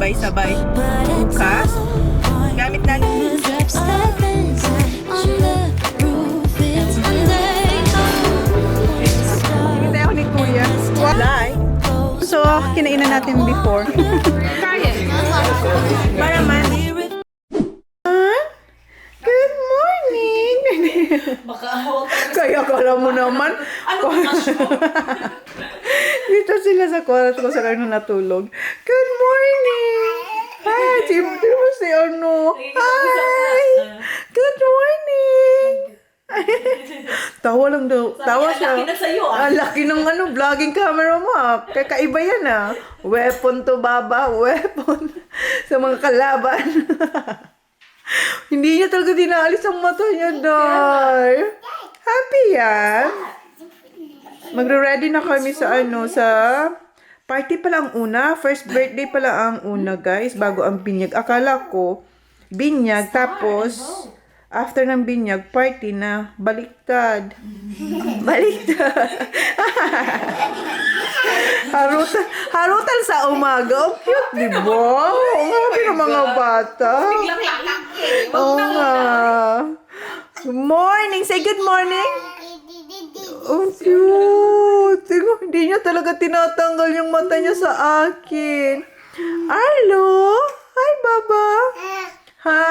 sabay-sabay. Bukas, gamit natin. Hindi ako ni Kuya. Like. So, kinainan natin before. Try it. Para man. Good morning! Kaya kala mo naman. Dito sila sa kwarto ko sa kanya natulog. Good morning! Hi! Siyempre mo si ano. Hi! Good morning! Tawa lang daw. Tawa siya. Laki na sa'yo, ah. Ang laki ng ano, vlogging camera mo, ah. Kakaiba yan, ah. Weapon to, baba. Weapon. Sa mga kalaban. Hindi niya talaga dinaalis ang mata niya, Day. Happy yan. Magre-ready na kami sa ano, sa party pala ang una. First birthday pala ang una, guys, bago ang binyag. Akala ko, binyag, tapos, after ng binyag, party na. Baliktad. Baliktad. Harutan sa umaga. Ang cute, di ba? Ang happy ng mga bata. Oo nga. Good morning. Say good morning. Oh, cute. Tingnan, hindi niya talaga tinatanggal yung mata niya sa akin. Hello? Hi, Baba. Ha?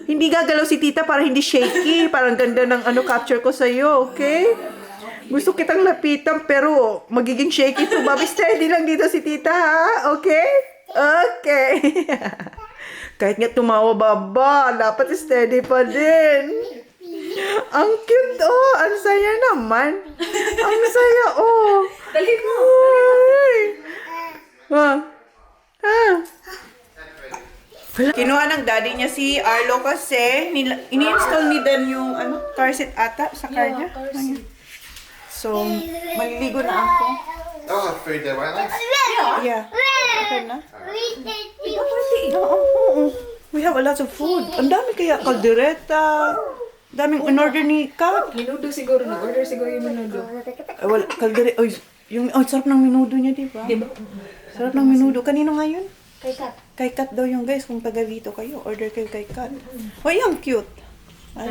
Hindi gagalaw si tita para hindi shaky. Parang ganda ng ano capture ko sa'yo, okay? Gusto kitang lapitan pero magiging shaky to. Bobby, steady lang dito si tita, ha? Okay? Okay. Kahit nga tumawa, Baba, dapat steady pa din. Ang cute, oh. Ang saya naman. Ang saya, oh. Dali mo. Kinuha ng daddy niya si Arlo kasi ini-install ni Dan yung ano, car seat ata sa car niya. So, maliligo na ako. They'll have food there, won't they? Yeah. Okay na. Oo. We have a lot of food. Ang dami kaya kaldereta. Daming in-order ni Kat. Minudo siguro. Nag-order siguro yung minudo. Wala, kaldereta. Oy, yung sarap ng minudo niya, di ba? Diba? Sarap ng minudo. Kanino nga yun? Kay Kat. Kay Kat daw yung guys. Kung taga dito kayo, order kayo kay Kat. Oy, ang cute. Ay,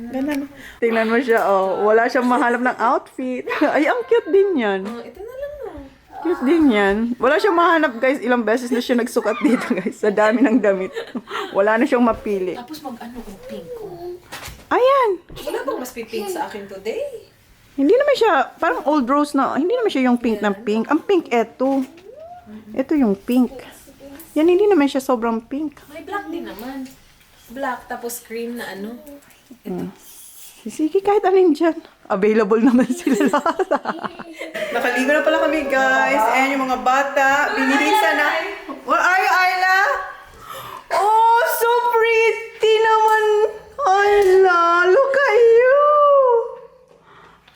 ganda na. Tingnan mo siya, oh. Wala siyang mahanap ng outfit. Ay, ang cute din yan. Oh, ito na lang, no. Cute din yan. Wala siyang mahanap, guys. Ilang beses na siya nagsukat dito, guys. Sa dami ng damit. Wala na siyang mapili. Tapos mag-ano, pink, oh. Ayan. Wala bang mas pink sa akin today? Hindi naman siya, parang old rose na. Hindi naman siya yung pink ng pink. Ang pink, eto. Ito yung pink. Yan, hindi naman siya sobrang pink. May black din naman. Black, tapos cream na ano. Ito. Sige, kahit alin dyan. Available naman sila lahat. Nakaligo na pala kami, guys. Ayan yung mga bata. Binilisan na. Where are you, Ayla? Oh, so pretty naman. Ayla, look at you.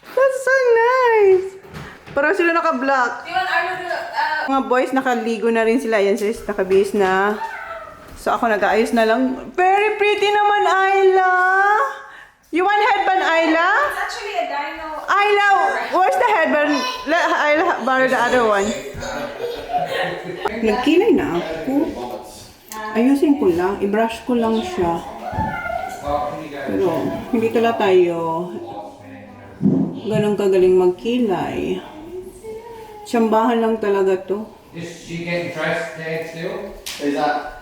That's so nice. Parang sila naka-black. Mga boys, nakaligo na rin sila. Ayan, sis, nakabihis na. So, ako nag-aayos na lang. Very pretty naman, Ayla. You want headband, Ayla? It's actually a dino. Ayla, where's the headband? Let Ayla borrow the other one. Nagkilay na ako. Ayusin ko lang. I-brush ko lang siya. Pero, hindi tala tayo ganun kagaling magkilay. Tsambahan lang talaga to. Is she getting dressed there still? Is that?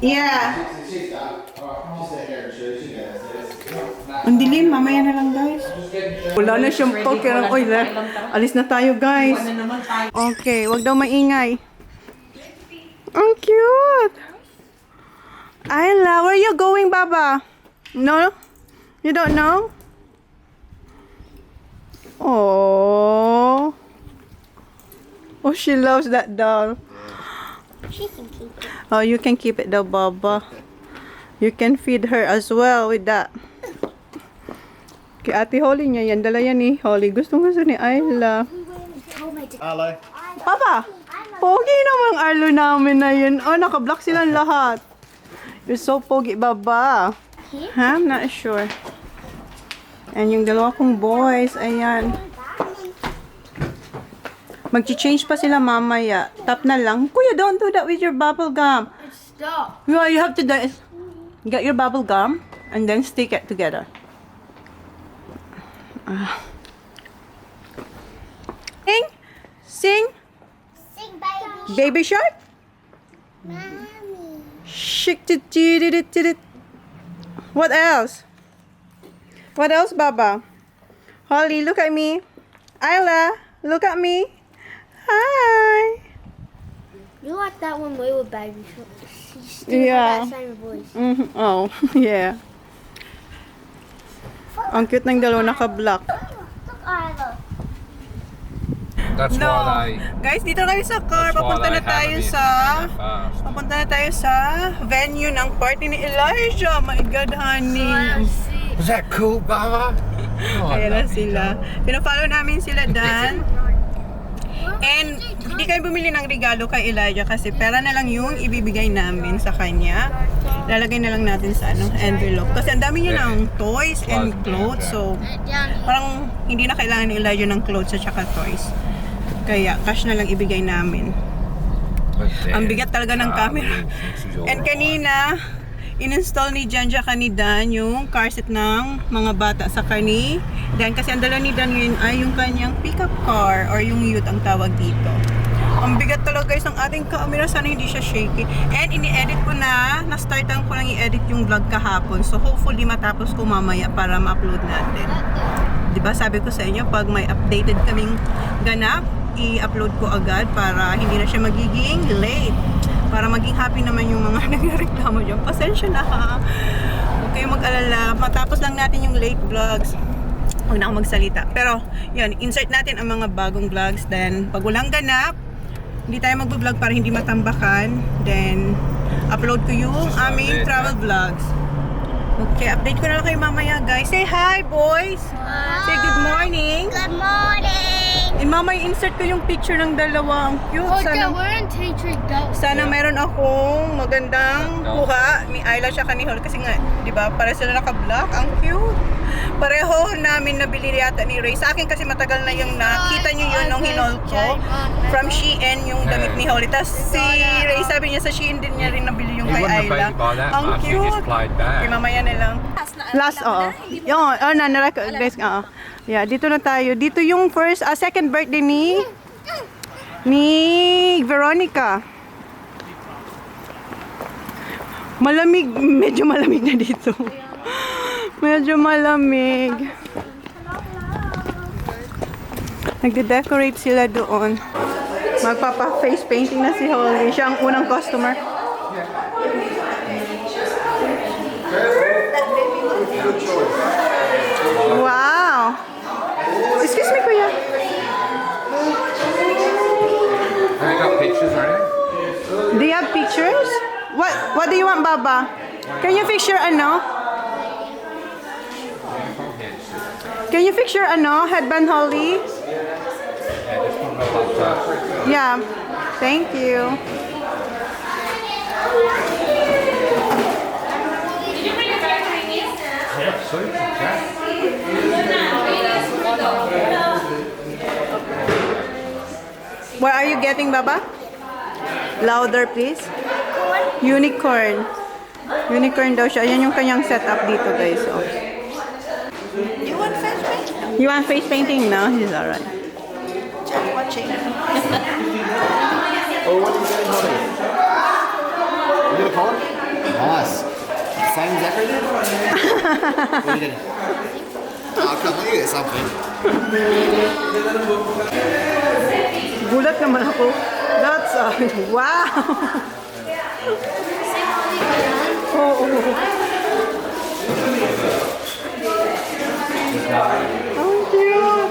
Yeah. She's done. Just a hair and shoes. She goes. Ang dilim, mamaya na lang, guys. Wala na siyang poker. Oy, alis na tayo, guys. Okay, wag daw maingay. Ang cute. Ayla, where are you going, Baba? No? You don't know? Oh. Oh, she loves that doll. She can keep it. Oh, you can keep it daw, Baba. You can feed her as well with that. Kay Ate Holly niya yan. Dala yan ni Holly. Gusto ni Ayla. Hello. Papa! Pogi naman ang Arlo namin na yun. Oh, naka-block silang lahat. You're so pogi, Baba. Huh? I'm not sure. And yung dalawa kong boys, ayan. Mag-change pa sila mamaya. Tap na lang. Kuya, don't do that with your bubble gum. Stop. Yeah, you have to do it. Get your bubble gum and then stick it together. Sing. Sing. Sing baby. Baby shark. Mommy. Shake it. What else? What else, Baba? Holly, look at me. Isla, look at me. Hi. You like that one way with baby. She still Yeah. has that same voice. Oh, yeah. Ang cute ng dalawa naka-black. Look, Isla. That's No. why Guys, dito tayo sa car. they. Papunta na tayo sa... Fast. Papunta na tayo sa venue ng party ni Elijah. My God, honey. Was that cool, Baba? Oh, I Ayan na love you. sila. Pinafollow namin sila, Dan. And hindi kayo bumili ng regalo kay Elijah kasi pera na lang yung ibibigay namin sa kanya. Lalagay na lang natin sa envelope. Kasi ang dami niya ng toys and clothes. So, parang hindi na kailangan ni Elijah ng clothes at saka toys. Kaya cash na lang ibigay namin. Ang bigat talaga ng camera. And kanina, in-install ni Janja ni Dan yung car seat ng mga bata sa kani. Dan kasi ang dala ni Dan ngayon ay yung kanyang pickup car or yung Ute ang tawag dito. Ang bigat talaga guys ng ating camera. Sana hindi siya shaky. And ini-edit ko na. Na-startan ko lang i-edit yung vlog kahapon. So hopefully matapos ko mamaya para ma-upload natin. Diba sabi ko sa inyo pag may updated kaming ganap, i-upload ko agad para hindi na siya magiging late. Para maging happy naman yung mga nagreklamo dyan. Pasensya na ha. Huwag kayong mag-alala. Matapos lang natin yung late vlogs. Huwag na akong magsalita. Pero, yun, insert natin ang mga bagong vlogs. Then, pag walang ganap, hindi tayo mag-vlog para hindi matambakan. Then, upload ko yung aming travel vlogs. Okay, update ko na lang kayo mamaya, guys. Say hi, boys! Say good morning! Good morning. And mama, insert ko yung picture ng dalawa. Ang cute. we're in Teacher Go. Sana mayroon akong magandang kuha ni Ayla siya ni Hol kasi nga, 'di ba? Para sila naka-black, ang cute. Pareho namin nabili yata ni Ray. Sa akin kasi matagal na yung nakita niyo yun nung hinol ko from Shein yung damit ni Holly. Tapos si Ray sabi niya sa Shein din niya rin nabili yung kay Ayla. Ang cute. Okay, mamaya na lang. Last, oo. Yung, na-recognize ka. Yeah, dito na tayo. Dito yung second birthday ni Veronica. Malamig, medyo malamig na dito. Medyo malamig. Nagde-decorate sila doon. Magpapa-face painting na si Holly. Siya ang unang customer. Wow! Excuse me, kuya. Have you got pictures or anything? Do you have pictures? What do you want, Baba? Can you fix your Can you fix your headband, Holly? Yeah, this one goes like that. Yeah. Thank you. Sweet, yeah. What are you getting, Baba? Louder, please. Unicorn. Unicorn daw siya. Ayan yung kanyang setup dito, guys. So. You want face painting? You want face painting? No, he's alright. Oh, what are you getting, honey? You gonna call him? Nice. Same as everything? What are you getting? Oh, come on, you get something. Gulat naman ako. That's wow! Oo. How cute!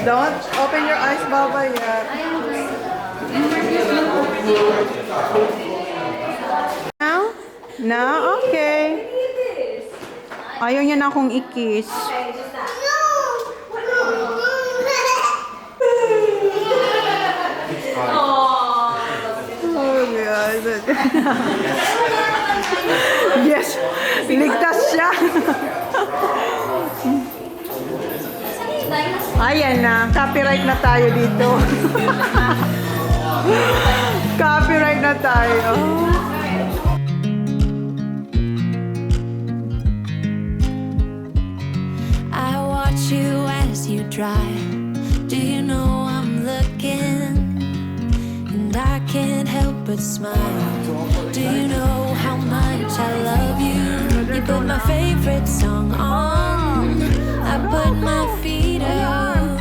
Don't open your eyes, Baba, yet. Now? Now? Okay. Ayaw niya na akong i-kiss. Oh, God. Yes. Ligtas siya. Ayan na, copyright na tayo dito. Copyright na tayo. I watch you as you drive. Do you know I'm looking? And I can't help but smile. Do you know how much I love you? You put my favorite song on. I put my feet up,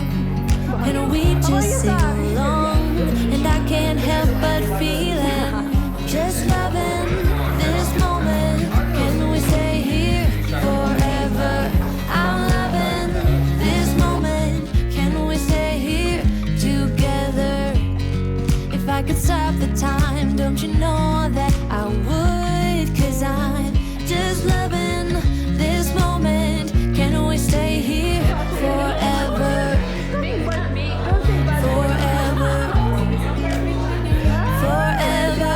and we just sing along. And I can't help but feel it. Just loving this moment. Can we stay here forever? I'm loving this moment. Can we stay here together? If I could stop the time, don't you know that I would? 'Cause I'm just loving this moment. Can we stay here forever? Forever. Forever. Forever.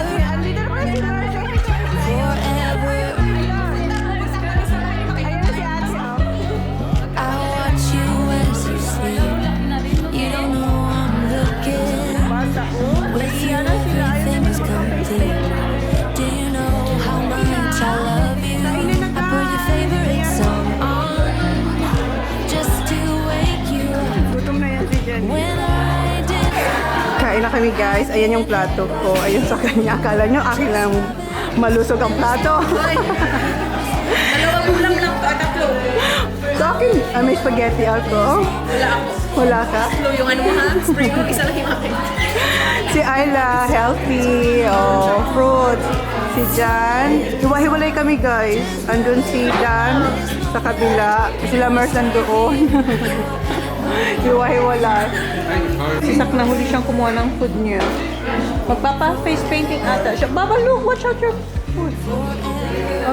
I watch you as you sleep. You don't know I'm looking. With you everything is complete. Do you know how much I love you? I put your favorite song on just to wake you up. Gutom na yan si Jen. When I did. Kain na kami guys. Ayan yung plato ko. Ayun sa kanya. Akala nyo akin lang malusog ang plato. Dalawang ulam lang to, tatlo. Sa akin, may spaghetti ako. Wala ako. Wala ka? Tatlo yung ano mo ha? Spring yung isa lang yung akin. Si Ayla, healthy. Oh, fruits. Si Jan. Hiwa-hiwalay kami guys. Andun si Jan sa kabila. Sila Mers nandoon. Hiwa-hiwalay. Si Sak na huli siyang kumuha ng food niya. Magpapa-face painting ata siya. Baba, look, watch out your food.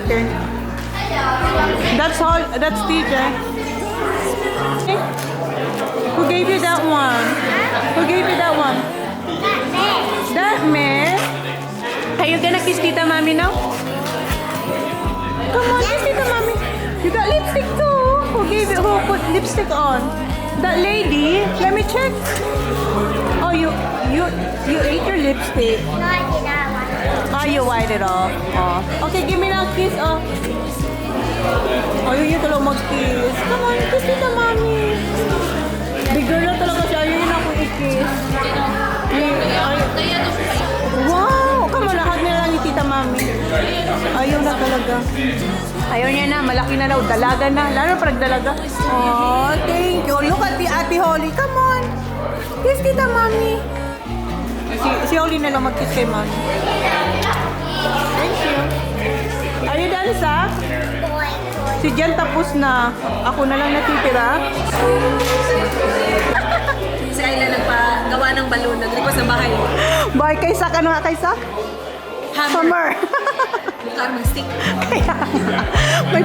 Okay. That's all. That's TJ. Who gave you that one? Who gave you that one? That man. Are you gonna kiss Tita Mommy now? Come on, kiss Tita Mommy. You got lipstick too. Who gave you? Who put lipstick on? That lady. Let me check. Oh, you ate your lipstick. No, I did not want to. Oh, you wiped it off. Oh. Okay, give me now a kiss. Oh. Oh, yun yung talagang mag-kiss. Come on, kiss Tita Mommy. Big girl na talaga siya. Ayun yun ako i-kiss. Wow! Come on, lahat na lang yung Tita Mommy. Ayaw na talaga. Ayaw niya na. Malaki na daw. Dalaga na. Lalo pag dalaga. Oh, thank you. Look at the Ate Holly. Come on. Kiss Tita Mommy. Si Holly na lang mag-kiss kay Mommy. Thank you. Are you done, Sa? Si Jen tapos na. Ako na lang natitira. Si Ayla nagpagawa ng balon. Nag-request ng bahay. Bye kay Sak. Ano nga kay Sak? Hammer. Karmang stick. May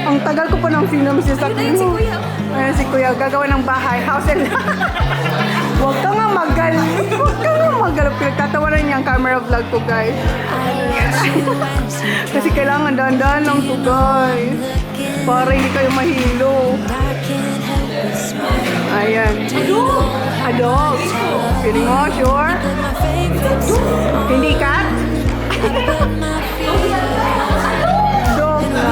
ang tagal ko pa nang sinam si Sak. Ayun si Kuya. Ayun si Kuya. Gagawa ng bahay. House and Huwag ka nga magaling. Huwag ka nga magaling. Pinagtatawanan niya ang camera vlog ko, guys. Kasi kailangan dahan-dahan lang to, guys. Para hindi kayo mahilo. Ayan. Adog. Feeling mo, sure? Hindi cat? Dog na.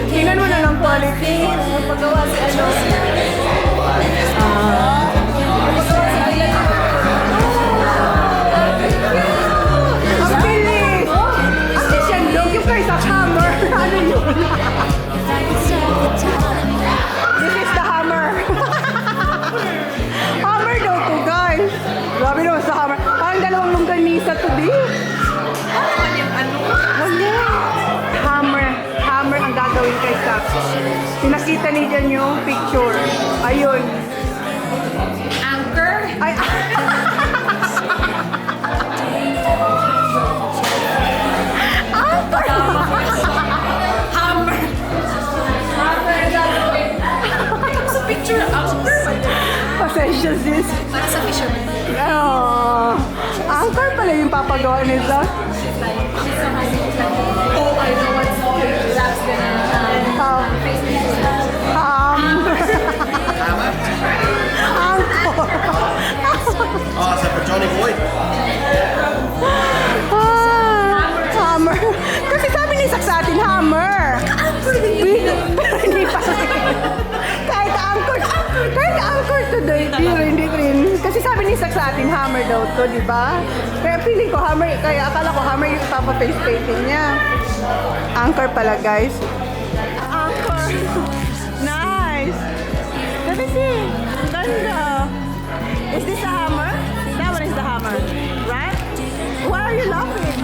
Tingnan mo na lang quality. Magpagawa si ano. Ang bilis! Ate siya, dog yung kay sa hammer. Ano yun? This is the hammer. Hammer daw to, guys. Grabe naman sa hammer. Parang dalawang longganisa to, di? Wala. Hammer ang gagawin kay Sak. Pinakita ni Jan yung picture. Ayun. Anchor. Ay, Hammer. Sa picture, anchor. pasensya sis. Para sa fisherman. Oh, anchor pala yung papagawa ni Sak. Oh, I know what's that's gonna How Oh, is that for Johnny Boy? Hammer. Kasi sabi ni Sak sa atin, hammer. Pero hindi pa. Kahit anchor today, hindi rin. Kasi sabi ni Sak sa atin, hammer daw to, di ba? Kaya feeling ko hammer, kaya akala ko hammer yung face painting niya. Anchor pala, guys. Anchor. Nice. Let me see. Ganda. Is this a hammer? That one is the hammer, right? Why are you laughing?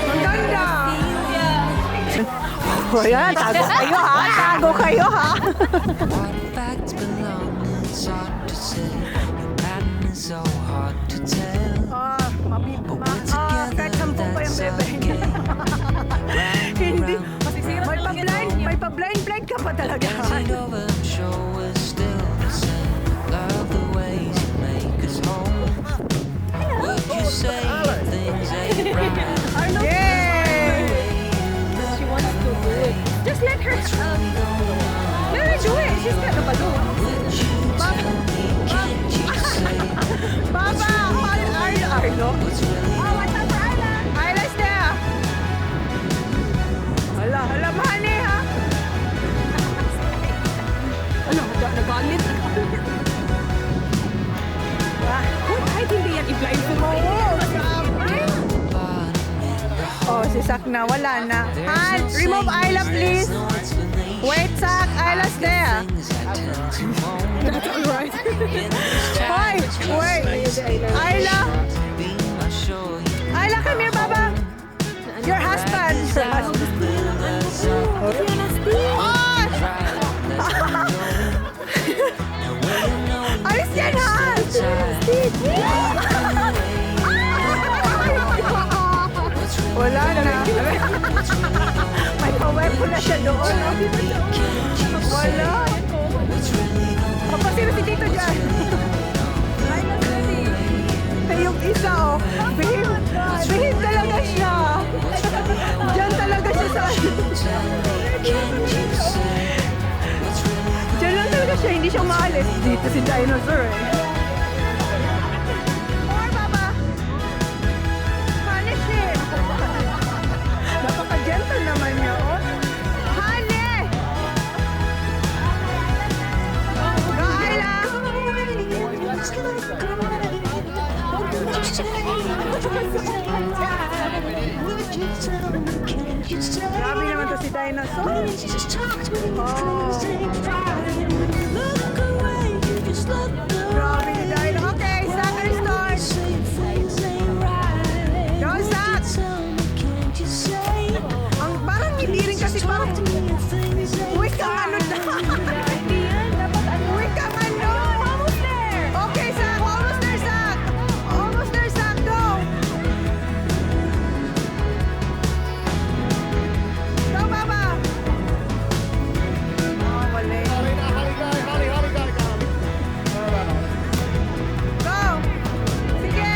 Ang ganda. Oh, yan. Tago kayo, ha? Tago kayo, ha? What facts belong, it's hard to say. Your pattern is so hard to tell. Kahit 10 pa yung bebe. Hindi. May pa-blind ka pa talaga. Dancing over, I'm sure we're still the same. Love the ways you make us home. Would you say things ain't right? Yay! She wants to do it. Just let her do it. She's got the balloon. Baba! Arlo? What's really Oh, what's up for Arla? Arla's there. Hala, mahani ha? Ano, nagalit? Kahit hindi yan i-blind mo. Oh, si Sak na, wala na. Han, remove Ayla please. Wait, Sak, Ayla's there. That's alright. Hoy, wait. Ayla. Ayla, come here, Baba. Your husband. Oh! Ayos yan, ha? Wala na. May pa-wipe na siya doon. Wala. Papasira si Tito dyan. Ay, yung isa, oh. Behave talaga siya. Diyan talaga siya sa... Diyan lang talaga siya. Hindi siya maalis. Dito si Dinosaur, eh. More, Baba. Punish him. Napaka-gentle naman niya, oh. Honey! Go, Ayla! Grabe naman to si Dinosaur. Grabe ni Dino. Okay, Sak, restart. Go, Sak. Ang parang hindi rin kasi parang... Uy, kang ano na. Uy, kang ano. Almost there. Okay, Sak. Almost there, Sak. Almost there, Sak. Go. Go, Baba. Oh, wala. Go. Sige.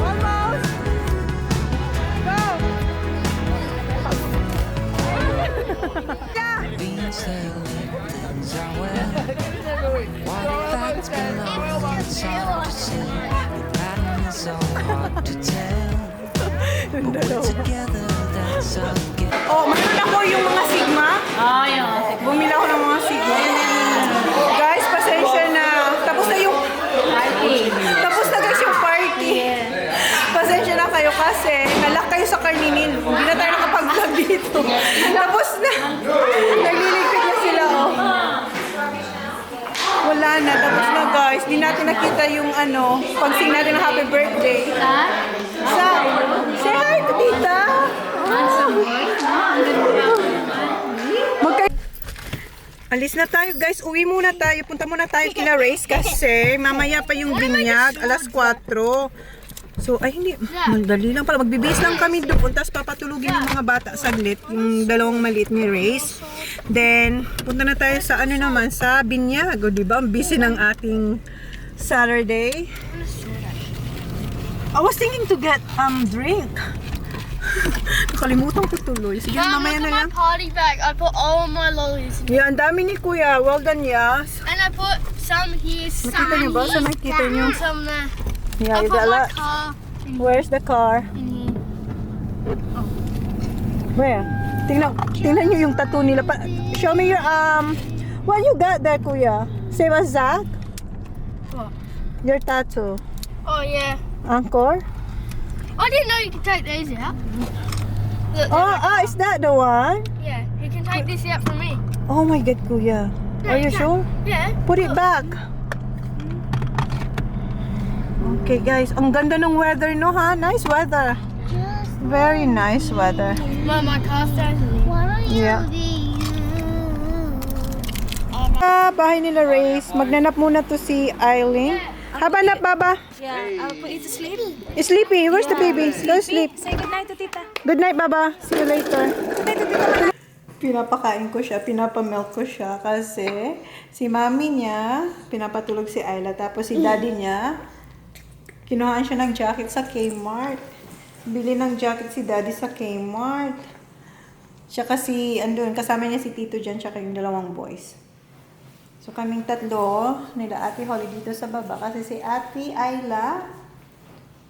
Almost. Go. Yeah. Beans tell things are well. What facts belong, it's hard to say. Your pattern is so hard to tell. But we're together, that's our gift. Oh, mayroon ako yung mga Sigma. Oh, yun. Bumili ako ng mga Sigma. Guys, pasensya na. Tapos na yung... Tapos na guys yung party. Pasensya na kayo kasi nalak kayo sa karninin. Hindi na tayo nakapag-vlog dito. Tapos na. Nagliligpit na sila, oh. Wala na. Tapos na guys. Di natin nakita yung ano, pag-sing natin ng happy birthday. Sa... Say hi to tita. Alis na tayo guys, uwi muna tayo. Punta muna tayo kila Race kasi mamaya pa yung binyag, alas 4. So, ay hindi, madali lang pala. Magbibis lang kami doon, tapos papatulugin yung mga bata saglit, yung dalawang maliit ni Race. Then, punta na tayo sa ano naman, sa binyag. O diba, ang busy ng ating Saturday. I was thinking to get drink. Nakalimutan ko tuloy. Sige, mamaya na lang. Party bag. I put all my lollies. Yeah, ang dami ni Kuya. Well done, Yas. And I put some here, some Nakita niyo ba? Saan nakita niyo? some there. Yeah, I you put got a my lot. car Where's the car? in here. Where? Tingnan niyo yung tattoo nila. Show me your what you got there, Kuya? Same as Zach? What? Your tattoo. Oh yeah. Angkor? I didn't know you could take these out. Look, Is that the one? yeah, you can take this out from me. Oh my God, Kuya. Are you sure? Yeah. Put it back. Okay, guys. Ang ganda ng weather, no, ha? Nice weather. Very nice weather. My car's down here. Yeah. Bahay nila Race. Magnanap muna to si Eileen. Habanap, Baba. Yeah, I'll put you to sleep. Sleepy. Where's the baby? Go sleep. Say goodnight to Tita. Good night, Baba. See you later. Pinapakain ko siya, pinapamilk ko siya kasi si mami niya, pinapatulog si Ayla. Tapos si daddy niya, kinuhaan siya ng jacket sa Kmart. Bili ng jacket si daddy sa Kmart. Siya kasi, andun, kasama niya si Tito dyan, tsaka yung dalawang boys. So kaming tatlo, nila Ate Holly dito sa baba kasi si Ate Ayla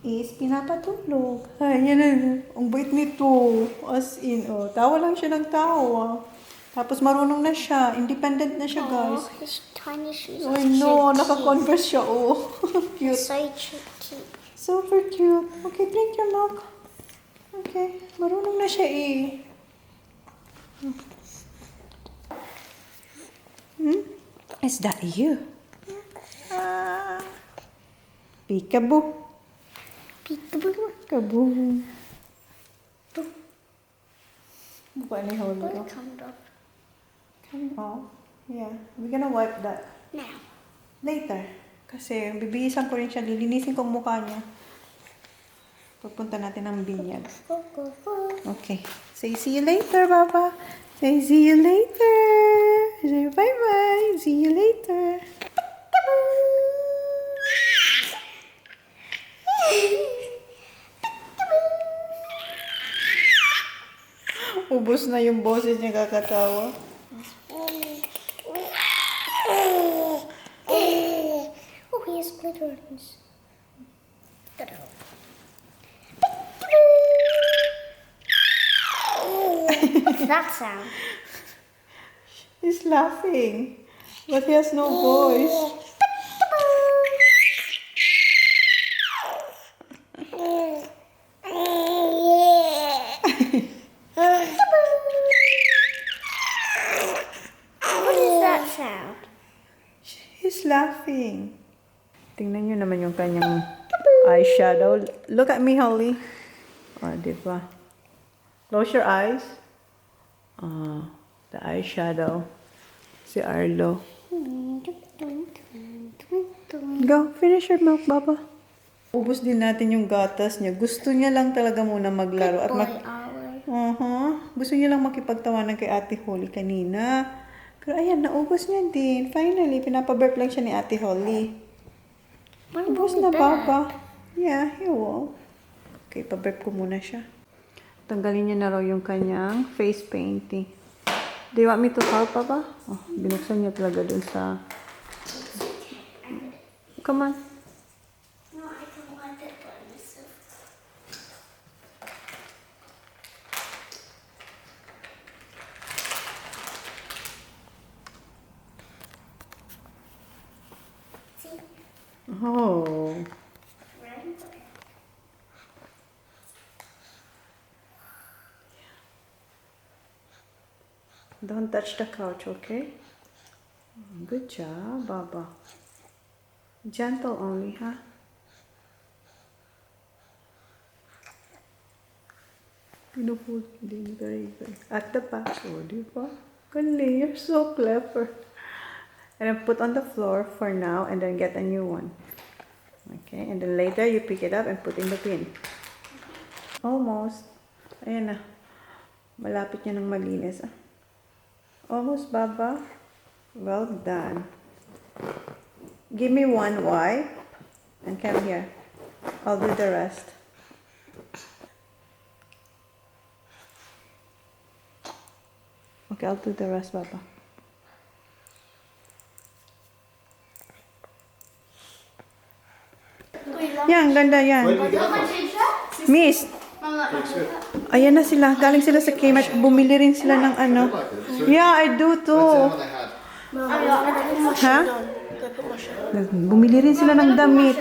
is pinapatulog. Ay, yan na. Ang bait nito. As in, oh. Tawa lang siya ng tawa. Tapos marunong na siya. Independent na siya, guys. His tiny shoes. Oh, no. Naka-converse siya, oh. Cute. So cute. Super cute. Okay, drink your milk. Okay. Marunong na siya, eh. Is that you? Peekaboo. Peekaboo. Buka ni Holly. Come up Come off. Yeah. We're gonna wipe that now. later. Kasi bibihisan ko rin siya. Lilinisin ko ang mukha niya. Pupunta natin ng Binyag. Okay. Say see you later, Baba. Say see you later. Say bye-bye. See you later. Ubus na yung boses niya kakatawa. Oh, he has glitters. What's that sound? He's laughing, but he has no voice. What is that sound? He's laughing. Tingnan nyo naman yung kanyang eyeshadow. Look at me, Holly. Oh, diba? Close your eyes. Oh, the eyeshadow. Si Arlo. Go, finish your milk, Baba. Ubus din natin yung gatas niya. Gusto niya lang talaga muna maglaro. At gusto niya lang makipagtawanan kay Ate Holly kanina. Pero ayan, naubos niya din. Finally, pinapaburp lang siya ni Ate Holly. Ubus na, Baba. Yeah, he will. Okay, paburp ko muna siya. Tanggalin niya na raw yung kanyang face painting. Do you want me to help, Papa? Oh, binuksan niya talaga dun sa... Come on. No, I don't want it by myself. See? Oh. Right? Don't touch the couch, okay? Good job, Baba. Gentle only, huh? Pinuhold din. Very good. At the back. Oh, di ba? Galing. You're so clever. And then put on the floor for now and then get a new one. Okay, and then later you pick it up and put in the bin. Almost. Ayan na. Malapit niya ng malinis. Ah. Almost, Baba. Well done. Give me one wipe. And come here. I'll do the rest. Okay, I'll do the rest, Papa. Yan, ganda yan. Miss, ayan na sila. Galing sila sa Kmart. Bumili rin sila ng ano. Yeah, I do too. Ha? Bumili rin sila ng damit.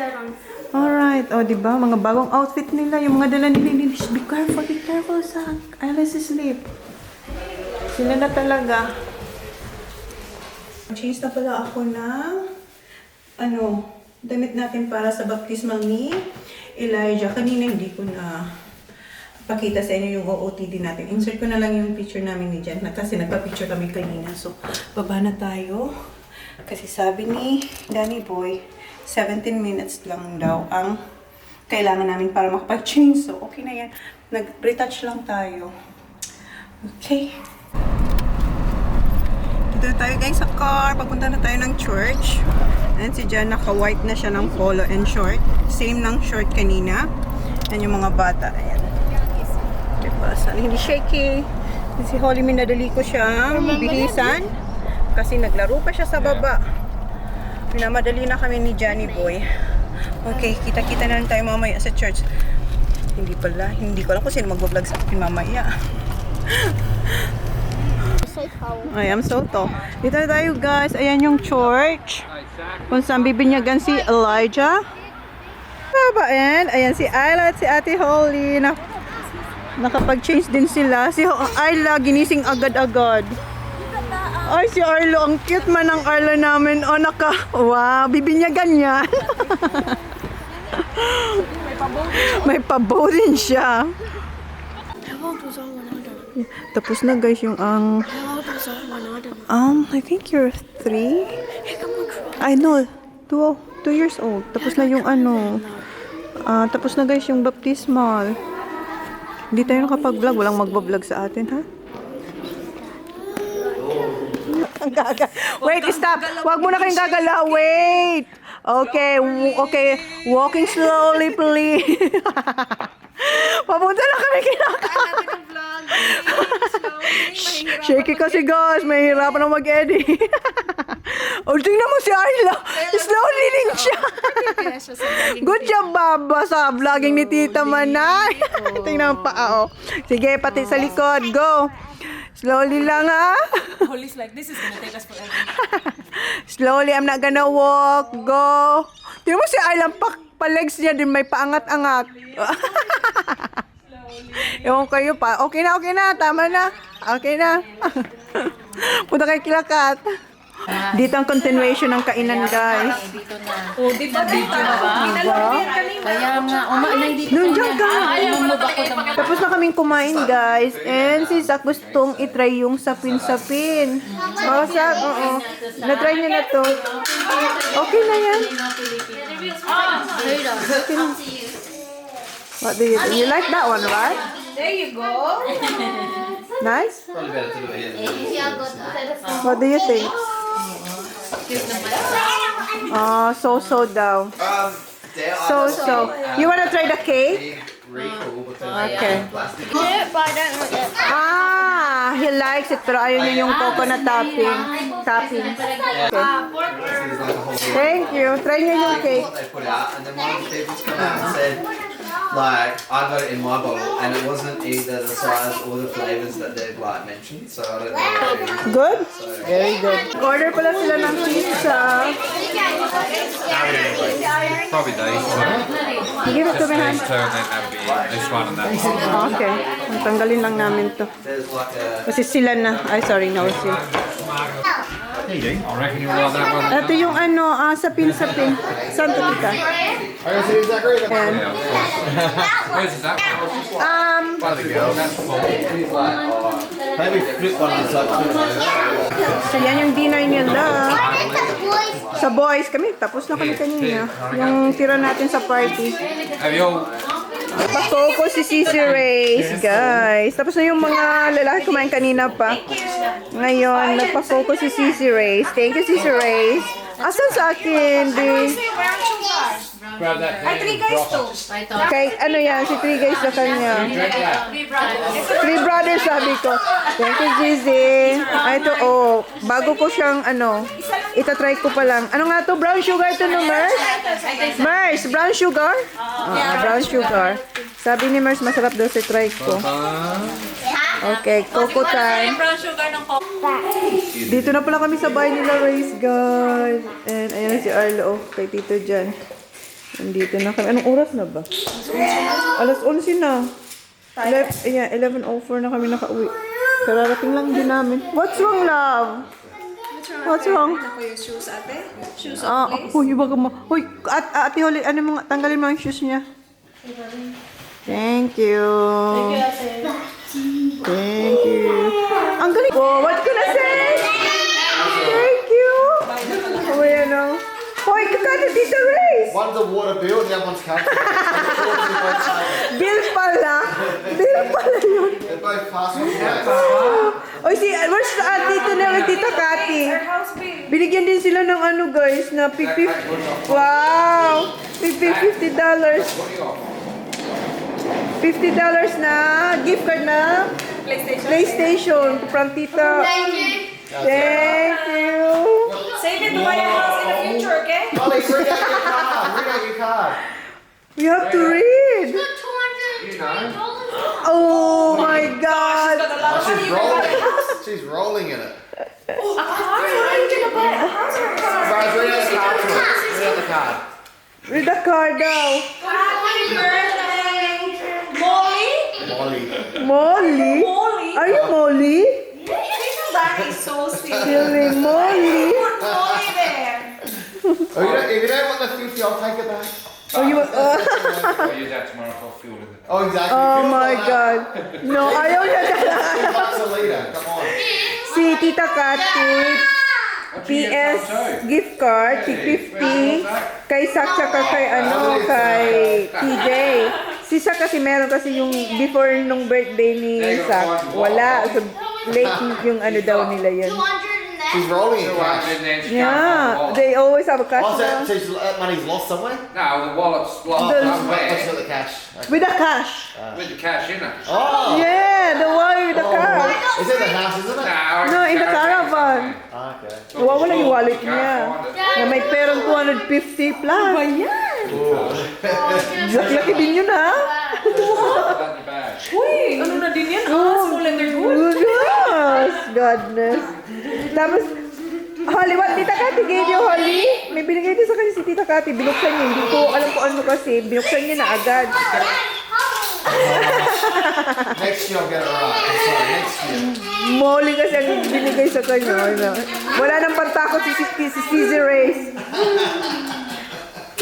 Alright. O, diba? Mga bagong outfit nila. Yung mga dala nila. Be careful sa Alice sleep. Sila na talaga. Change na pala ako ng damit natin para sa baptismal ni Elijah. Kanina hindi ko na pakita sa inyo yung OOTD natin. Insert ko na lang yung picture namin ni Jen. Kasi nagpa-picture kami kanina. So, baba na tayo. Kasi sabi ni Danny Boy, 17 minutes lang daw ang kailangan namin para makapag-change. So, okay na yan. Nag-retouch lang tayo. Okay. Dito na tayo guys sa car. Papunta na tayo ng church. And si Jan naka-white na siya ng polo and short. Same ng short kanina. Yan yung mga bata. Ayan. Diba? Sana hindi shaky. Si Holly, minadali ko siya. Bihisan. Kasi naglaro pa siya sa baba. Minamadali na kami ni Johnny Boy. Okay, kita-kita na lang tayo mamaya sa church. Hindi pala. Hindi ko alam kung sino mag-vlog sa akin mamaya. I am so tall. Dito na tayo guys. Ayan yung church. Kung saan bibinyagan si Elijah. And ayan si Ayla at si Ate Holly. Nakapag-change din sila. Si Ayla ginising agad-agad. Ay, si Arlo. Ang cute man ng Arlo namin. O, wow, bibinyagan yan. May pabow din siya. Tapos na guys yung I think you're 3. I know, 2 years old. Tapos na yung tapos na guys yung baptismal. Hindi tayo nakapag-vlog. Walang mag-vlog sa atin, ha? Wait, stop. Wag mo na kayong gagalaw. Wait. Okay, walking slowly, please. Papunta na kami kinakain. Shaky kasi guys, mahirapan na mag-edit. O, tingnan mo si Ayla. Slowly din siya. Good job, Baba, sa vlogging ni Tita Manay. Tingnan mo pa, Sige, pati sa likod. Go. Slowly lang, ha? Holly's like, this is gonna take us forever. Slowly, I'm not gonna walk. Go. Tingnan mo si Ayla, pa-legs niya din, may paangat-angat. Ewan kayo pa. Okay na. Tama na. Okay na. Punta kayo kilakat. Dito ang continuation ng kainan, guys. Dito na. Oh, dito na ba? Kaya nga, dito Nandiyan ka. Lumumog ako naman. Tapos na kaming kumain, guys. And si Zach gustong itry yung sapin-sapin. Zach, oo. Na-try niya na to. Okay na yan. What do you think? You like that one, right? There you go. Nice? Probably better to do it here. What do you think? So daw. So. You wanna try the cake? Okay. He likes it, pero ayaw niya yung coconut topping. Okay. Thank you. Try niya yung cake. What they put out, and then one of the people's come out and said, like, I got it in my bottle, and it wasn't either the size or the flavors that they'd like mentioned, so I don't know what it is. Good? Very good. Order pala sila ng pizza. Probably these. Give it to me, Han. These two, and then that'd be this one and that one. Okay. Tanggalin lang namin to. There's like a... Kasi sila na. Ay, sorry. No, si. I reckon you'll like that one. Ito yung sapin-sapin. Saan to, tita? Ayan. Where's that one? By the girl. That's full. Maybe flip one of the sides. So, yan yung dinner nila. Sa boys kami. Tapos na kami kanina. Yung tira natin sa party. Have you all... Nagpa-focus si Sissy Race, guys. Tapos na yung mga lalaki kumain kanina pa. Ngayon, nagpa-focus si Sissy Race. Thank you, Sissy Race. Asan sa akin, Bin? Grab that Ay, 3 guys to. Kay, ano yan, si 3 guys sa kanya. Drink that. 3 brothers, sabi ko. Thank you, Zizi. Ay, ito, oh. Bago ko siyang, ano, itatry ko pa lang. Ano nga to? Brown sugar to, no, Mers? Mers, brown sugar? Brown sugar. Sabi ni Mers, masarap daw sa try ko. Okay, coco time. Brown sugar ng coffee. Dito na pala kami sa bahay nila, Race, guys. And ayan si Arlo, oh, kay Tito Jan. Nandito na kami. Anong oras na ba? Alas 11 na. 11:04 na kami nakauwi. Kararating lang din namin. What's wrong, love? What's wrong? Ako yung shoes, ate. Shoes Ah, huy, baka ma... Huy, ate Holly, ano mga, tanggalin mo ang shoes niya. Thank you. Thank you. Ang galing. Oh, what can I say? Thank you. Oh, yan o. Hoy, kakano dito, Race. One's a water bill, the other one's council. Bill pala. Bill pala yun. They're both passing gas. Oy, where's dito na Tita Kati? House bill. Binigyan din sila ng ano, guys, na wow! $50 na gift card na PlayStation from Tita. Thank you. Save it to buy a house in the future, okay? Molly, read out your card. Read out your card. We have to read. You know. Oh my God. Oh, she's rolling. She's rolling in it. Guys, read out the card to us. Read out the card. Read the card daw. Happy birthday, Molly. Molly. Molly? Molly. Are you Molly? That is so sweet. Really, Molly? Put Molly there. Oh, if you don't want the 50, I'll take it back. Oh, you... I'll use that tomorrow for fuel with it. Oh, exactly. Oh Feels my like that. God. No, ayaw niya talaga. $2 a litre. Come on. Si Tita Kati, PS gift card, tig 50. Kay Sak, tsaka kay ano, kay TJ. Si Sak kasi meron kasi yung before nung birthday ni Sak. Wala. So, late yung ano daw nila yun. She's rolling in 200 cash. and then she Yeah, can't find the they always have a cash Oh, so now. that money's lost somewhere? wallet. No, the wallet's Oh, lost The- let's somewhere look at the cash. Okay. With a cash. with the cash in it. Oh! Yeah, the one with the cash. It's in the house, isn't it? No, in the caravan. Ah, okay. Nawawala yung wallet You can't niya. find it. Na may perang 250 plus. Laki-laki din yun, ha? Put that in your bag. Uy, ano na din yan? Small and they're good. Yes! Godness. Tapos, Holly, what Tita Kati gave you, Holly? May binigay din sa kanya si Tita Kati. Binuksan niya. Hindi ko alam kung ano kasi. Binuksan niya na agad. Next year I'll get it right. I'm sorry, next year. Molly kasi ang binigay sa kanya. Ano. Wala nang pantakot si CZ Race.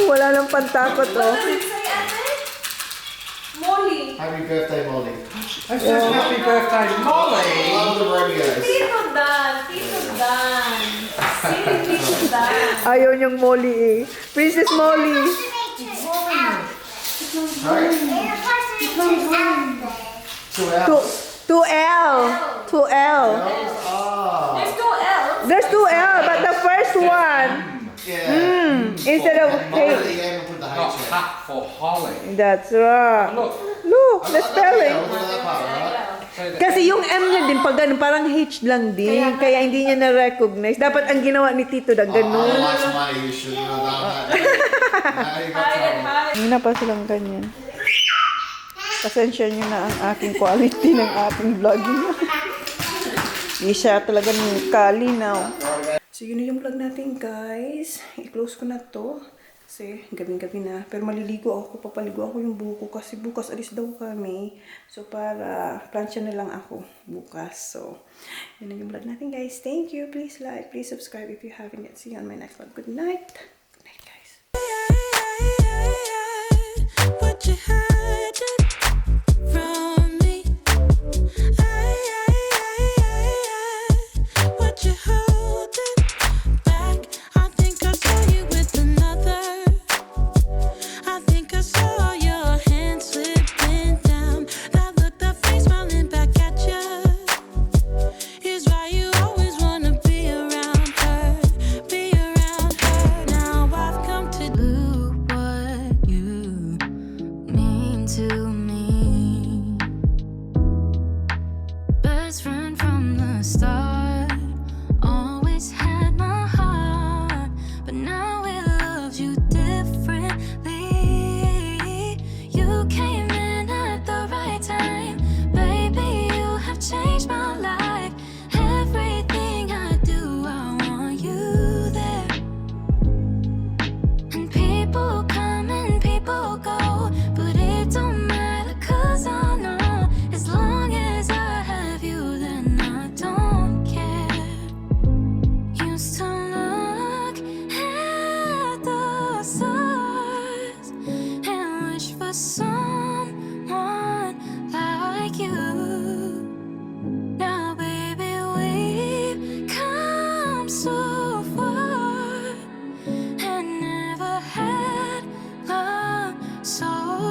Wala nang pantakot, oh. Molly. Happy birthday, Molly. I said happy birthday, Molly. Love the Romeos. Tito Dan. Tito Dan. Silly Tito Dan. Ayaw niyang Molly eh. Princess Molly. Right? 2 hours. 2L. 2L. Ah. There's 2L. There's 2L, but the first one, Yeah. instead of Molly, H. you even put the Not H in. hat for Holly. That's right. Look, Look, the Yeah, spelling. look at that part, right? say that. Kasi yung M niya din, pag ganun, parang H lang din. Kaya hindi niya na-recognize. Dapat ang ginawa ni Tito na Oh, ganun. that's money. You shouldn't have done that. Now you got trouble. Hindi na pa silang ganyan. Pasensya niyo na ang aking quality ng ating vlogging. Isa talaga ng kalinaw. So yun na yung vlog natin, guys. I-close ko na to. Kasi gabing-gabi na. Pero maliligo ako. Papaligo ako yung buko. Kasi bukas alis daw kami. So para plancha na lang ako bukas. So yun na yung vlog natin, guys. Thank you. Please like, please subscribe if you haven't yet. See you on my next vlog. Good night. Good night, guys. What you hiding from me? What you holding back? I think I saw you with another. I think I saw your hand slipping down. That look, that face smiling back at you. Is why you always wanna be around her, be around her.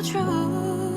true.